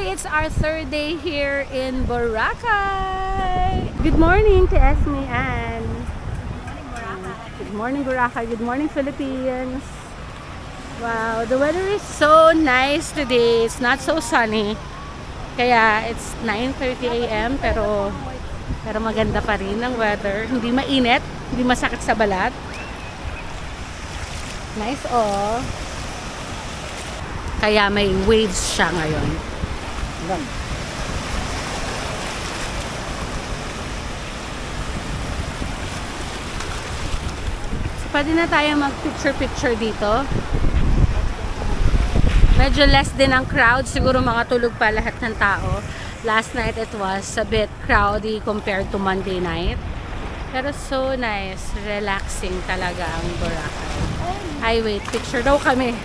it's our third day here in Boracay. Good morning to Esme and good morning Boracay. Good morning Philippines. Wow, the weather is so nice today. It's not so sunny. Kaya it's 9:30 AM pero maganda pa rin ang weather. Hindi mainit, hindi masakit sa balat. Nice oh. Kaya may waves siya ngayon. So, pwede na tayo mag-picture-picture dito. Medyo less din ang crowd. Siguro mga tulog pa lahat ng tao. Last night it was a bit crowdy compared to Monday night. Pero so nice. Relaxing talaga ang Boracay. Ay wait, picture daw kami.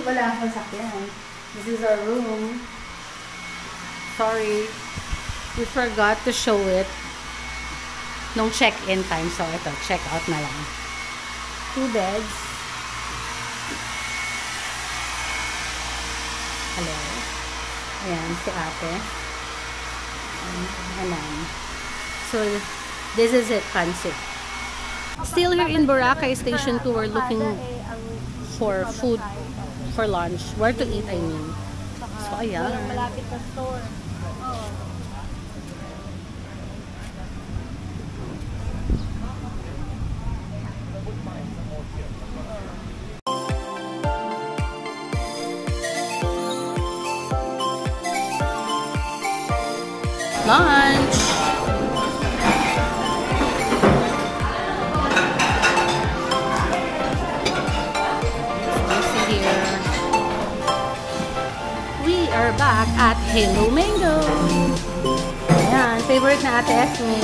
Wala akong sakyan. This is our room. Sorry. We forgot to show it nung check-in time. So, ito. Check-out na lang. 2 beds. Hello. Ayan, si ate. Ayan. So, this is it, Pansy. Still here in Boracay Station 2, we're looking for food. For lunch. Where to eat, I mean. So, ayan. Malapit sa store. Lunch! We are back at Hello Mango. Ayan, favorite na Ate Esme.